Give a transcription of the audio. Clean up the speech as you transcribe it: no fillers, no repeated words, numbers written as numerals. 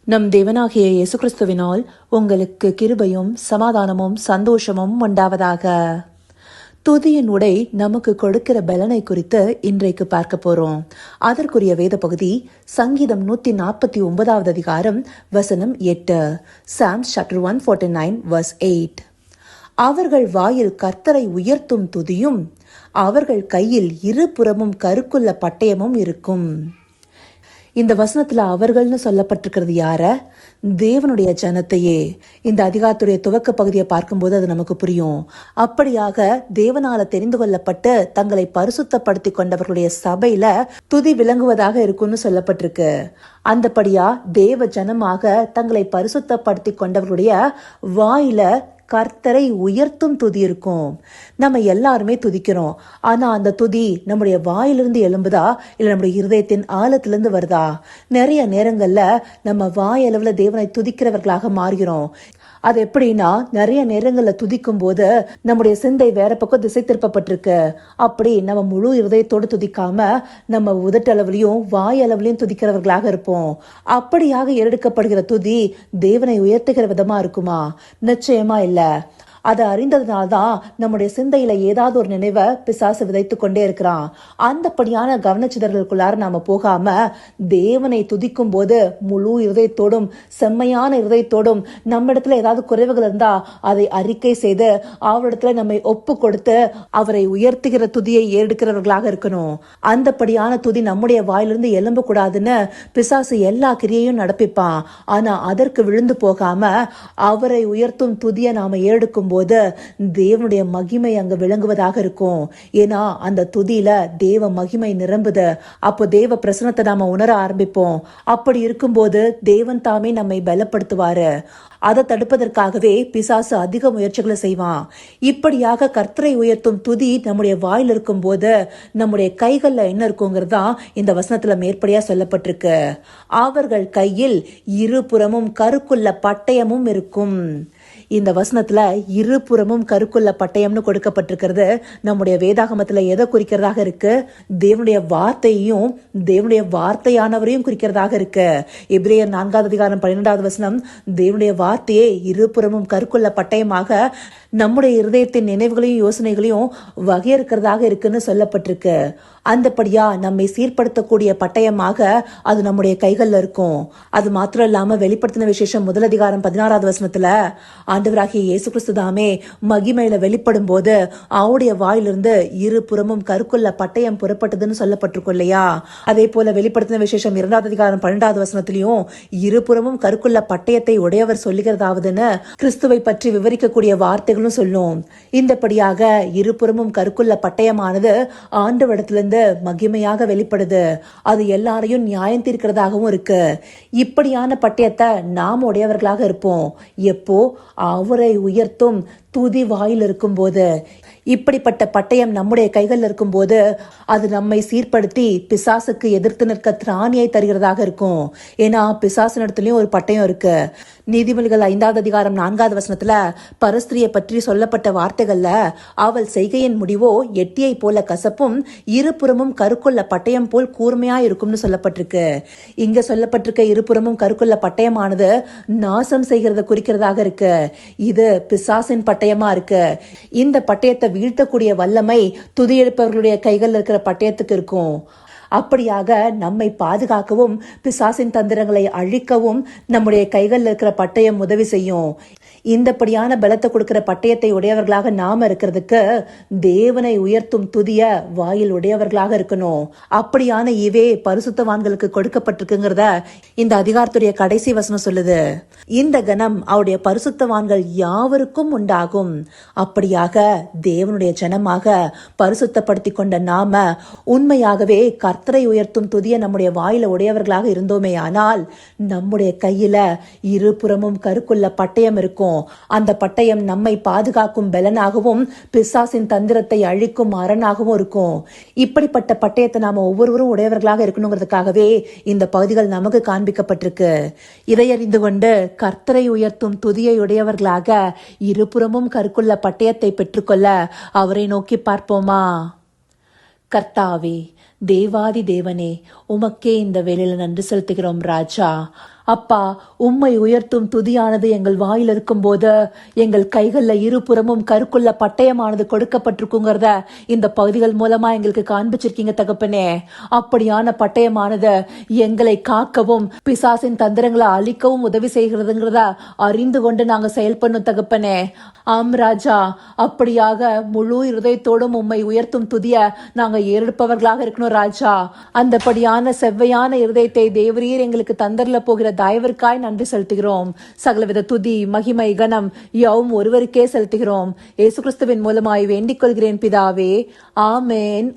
நம் தேவனாகிய இயேசு கிறிஸ்துவினால் உங்களுக்கு கிருபையும் சமாதானமும் சந்தோஷமும் உண்டாவதாக. துதியின் உடை நமக்கு கொடுக்கிற பலனை குறித்து இன்றைக்கு பார்க்க போறோம். அதற்குரிய வேத பகுதி சங்கீதம் 149 அதிகாரம் வசனம் 8. Psalms chapter 149 verse 8. அவர்கள் வாயில் கர்த்தரை உயர்த்தும் துதியும் அவர்கள் கையில் இருபுறமும் கருக்குள்ள பட்டயமும் இருக்கும். இந்த வசனத்துல அவர்கள்னு சொல்லப்பட்டிருக்கிறது யார? தேவனுடைய ஜனத்தையே. இந்த அதிகாரத்துடைய துவக்க பகுதியை பார்க்கும்போது அது நமக்கு புரியும். அப்படியாக தேவனால தெரிந்து கொள்ளப்பட்டு தங்களை பரிசுத்தப்படுத்தி கொண்டவர்களுடைய சபையில துதி விளங்குவதாக இருக்கும்னு சொல்லப்பட்டிருக்கு. அந்தபடியா தேவ ஜனமாக தங்களை பரிசுத்தப்படுத்தி கொண்டவர்களுடைய வாயில கர்த்தரை உயர்த்தும் துதி இருக்கும். நம்ம எல்லாருமே துதிக்கிறோம். ஆனா அந்த துதி நம்முடைய வாயிலிருந்து எழும்புதா இல்ல நம்முடைய இருதயத்தின் ஆழத்திலிருந்து வருதா? நிறைய நேரங்கள்ல நம்ம வாயளவுல தேவனை துதிக்கிறவர்களாக மாறுகிறோம். அது எப்படின்னா, நிறைய நேரங்கள்ல துதிக்கும் போது நம்முடைய சிந்தை வேற பக்கம் திசை திருப்பப்பட்டிருக்கு. அப்படி நம்ம முழு இருதயத்தோடு துதிக்காம நம்ம உதட்டளவுலையும் வாயளவுலையும் துதிக்கிறவர்களாக இருப்போம். அப்படியாக எடுக்கப்படுகிற துதி தேவனை உயர்த்துகிற விதமா இருக்குமா? நிச்சயமா இல்ல. அதை அறிந்ததுனால்தான் நம்முடைய சிந்தையில ஏதாவது ஒரு நினைவை பிசாசு விதைத்து கொண்டே இருக்கிறான். அந்தப்படியான கவனச்சிதறலுக்குள்ளார நாம போகாம தேவனை துதிக்கும் போது முழு இருதயத்தோடும் செம்மையான இருதயத்தோடும் நம்ம இடத்துல ஏதாவது குறைவுகள் இருந்தா அதை அறிக்கை செய்து அவரிடத்துல நம்மை ஒப்பு கொடுத்து அவரை உயர்த்துகிற துதியை ஏறெடுக்கிறவர்களாக இருக்கணும். அந்தப்படியான துதி நம்முடைய வாயிலிருந்து எழும்ப கூடாதுன்னு பிசாசு எல்லா கிரியையும் நடப்பிப்பான். ஆனா அதற்கு விழுந்து போகாம அவரை உயர்த்தும் துதியை நாம ஏறெடுக்கும் போது தேவனுடைய மகிமை அங்க விளங்குவதாக இருக்கும். ஏன்னா அந்த துதியில தேவ மகிமை நிரம்புது. அப்போ தேவ பிரசனத்தை நாம உணர ஆரம்பிப்போம். அப்படி இருக்கும்போது தேவன் தாமே நம்மை பலப்படுத்துவாரு. அதை தடுப்பதற்காகவே பிசாசு அதிக முயற்சிகளை செய்வான். இப்படியாக கர்த்தரை உயர்த்தும் துதி நம்முடைய வாயில் இருக்கும் போது நம்முடைய கைகள்ல என்ன இருக்குங்கிறதா இந்த வசனத்துல மேற்படியா சொல்லப்பட்டிருக்கு. அவர்கள் கையில் இருபுறமும் கருக்குள்ள பட்டயமும் இருக்கும். இந்த வசனத்துல இருபுறமும் கருக்குள்ள பட்டயம்னு கொடுக்கப்பட்டிருக்கிறது நம்முடைய வேதாகமத்துல எதை குறிக்கிறதாக இருக்கு? தேவனுடைய வார்த்தையும் தேவனுடைய வார்த்தையானவரையும் குறிக்கிறதாக இருக்கு. எபிரேயர் 4 அதிகாரம் 12 வசனம் தேவனுடைய வார்த்தையே இருபுறமும் கருக்குள்ள பட்டயமாக நம்முடைய இருதயத்தின் நினைவுகளையும் யோசனைகளையும் வகையறுக்கிறதாக இருக்குன்னு சொல்லப்பட்டிருக்கு. அந்தபடியா நம்மை சீர்படுத்தக்கூடிய பட்டயமாக அது நம்முடைய கைகள்ல இருக்கும். அது மாத்திரம் இல்லாம வெளிப்படுத்தின விசேஷம் 1 அதிகாரம் 16 வசனத்துல ஆண்டவராகிய இயேசு கிறிஸ்து தாமே மகிமையில வெளிப்படும் போது அவருடைய வாயிலிருந்து இருபுறமும் கருக்குள்ள பட்டயம் புறப்பட்டதுன்னு சொல்லப்பட்டிருக்கும் இல்லையா? அதே போல வெளிப்படுத்தின விசேஷம் 2 அதிகாரம் 12 வசனத்திலையும் இருபுறமும் கருக்குள்ள பட்டயத்தை உடையவர் சொல்லுகிறதாவதுன்னு கிறிஸ்துவை பற்றி விவரிக்கக்கூடிய வார்த்தைகளும் சொல்லும். இந்தபடியாக இருபுறமும் கருக்குள்ள பட்டயமானது ஆண்டவரிடத்திலிருந்து மகிமையாக வெளிப்படுது. அது எல்லாரையும் நியாயம் தீர்க்கிறதாகவும் இருக்கு. இப்படியான பட்டயத்தை நாம் உடையவர்களாக இருப்போம் எப்போ? அவரை உயர்த்தும் துதி வாயில் இருக்கும் போது. இப்படிப்பட்ட பட்டயம் நம்முடைய கைகள் இருக்கும் போது அது நம்மை சீர்படுத்தி பிசாசுக்கு எதிர்த்து நிற்க திராணியை தருகிறதாக இருக்கும். ஏன்னா பிசாசினிடத்துலயும் ஒரு பட்டயம் இருக்கு. நீதிமொழிகள் 5 அதிகாரம் 4 வசனத்துல பரஸ்திரியை பற்றி சொல்லப்பட்ட வார்த்தைகள்ல அவள் செய்கையின் முடிவோ எட்டியை போல கசப்பும் இருபுறமும் கருக்குள்ள பட்டயம் போல் கூர்மையா இருக்கும்னு சொல்லப்பட்டிருக்கு. இங்க சொல்லப்பட்டிருக்க இருபுறமும் கருக்குள்ள பட்டயமானது நாசம் செய்கிறத குறிக்கிறதாக இருக்கு. இது பிசாசின் பட்டயமா இருக்கு. இந்த பட்டயத்தை வீழ்த்தக்கூடிய வல்லமை துதி எழுப்பவர்களுடைய கைகள் இருக்கிற பட்டயத்துக்கு இருக்கும். அப்படியாக நம்மை பாதுகாக்கவும் பிசாசின் தந்திரங்களை அழிக்கவும் நம்முடைய கைகள் இருக்கிற பட்டயம் உதவி செய்யும். இந்தப்படியான பலத்தை கொடுக்கிற பட்டயத்தை உடையவர்களாக நாம இருக்கிறதுக்கு தேவனை உயர்த்தும் துதிய வாயில் உடையவர்களாக இருக்கணும். அப்படியான இவே பரிசுத்தவான்களுக்கு கொடுக்கப்பட்டிருக்குங்கிறத இந்த அதிகாரத்துடைய கடைசி வசனம் சொல்லுது. இந்த கணம் அவருடைய பரிசுத்தவான்கள் யாவருக்கும் உண்டாகும். அப்படியாக தேவனுடைய ஜனமாக பரிசுத்தப்படுத்தி கொண்ட நாம உண்மையாகவே கர்த்தரை உயர்த்தும் துதிய நம்முடைய வாயில உடையவர்களாக இருந்தோமே ஆனால் நம்முடைய கையில இருபுறமும் கருக்குள்ள பட்டயம் இருக்கும். அந்த பட்டயம் நம்மை பாதுகாக்கும் பலனாகவும் பிசாசின் தந்திரத்தை அழிக்கும் அரணாகவும் இருக்கும். இப்படிப்பட்ட பட்டயத்தை நாம ஒவ்வொருவரும் உடையவர்களாக இருக்கணுங்கிறதுக்காகவே இந்த பகுதிகள் நமக்கு காண்பிக்கப்பட்டிருக்கு. இதை அறிந்து கொண்டு கர்த்தரை உயர்த்தும் துதியை உடையவர்களாக இருபுறமும் கருக்குள்ள பட்டயத்தை பெற்றுக்கொள்ள அவரை நோக்கி பார்ப்போமா? கர்த்தாவே, தேவாதி தேவனே, உமக்கே இந்த வேளையில நன்றி செலுத்துகிறோம் ராஜா. அப்பா, உம்மை உயர்த்தும் துதியானது எங்கள் வாயில் இருக்கும்போது எங்கள் கைகள்ல இருபுறமும் கருக்குள்ள பட்டயமானது கொடுக்கப்பட்டிருக்குங்கிறத இந்த பகுதிகள் மூலமா எங்களுக்கு காண்பிச்சிருக்கீங்க தகப்பனே. அப்படியான பட்டயமானது எங்களை காக்கவும் பிசாசின் தந்திரங்களை அழிக்கவும் உதவி செய்கிறதுங்கிறத அறிந்து கொண்டு நாங்க செயல்படணும் தகப்பனே. ஆம் ராஜா, அப்படியாக முழு இருதயத்தோடும் உம்மை உயர்த்தும் துதிய நாங்க ஏறெடுப்பவர்களாக இருக்கணும் ராஜா. அந்தபடியான செவ்வையான இருதயத்தை தேவரீர் எங்களுக்கு தந்தரல போகிற தயவிற்காய் நன்றி செலுத்துகிறோம். சகலவித துதி மகிமை கனம் யாவும் ஒருவருக்கே செலுத்துகிறோம். இயேசு கிறிஸ்துவின் மூலமாய் வேண்டிக் கொள்கிறேன் பிதாவே, ஆமேன்.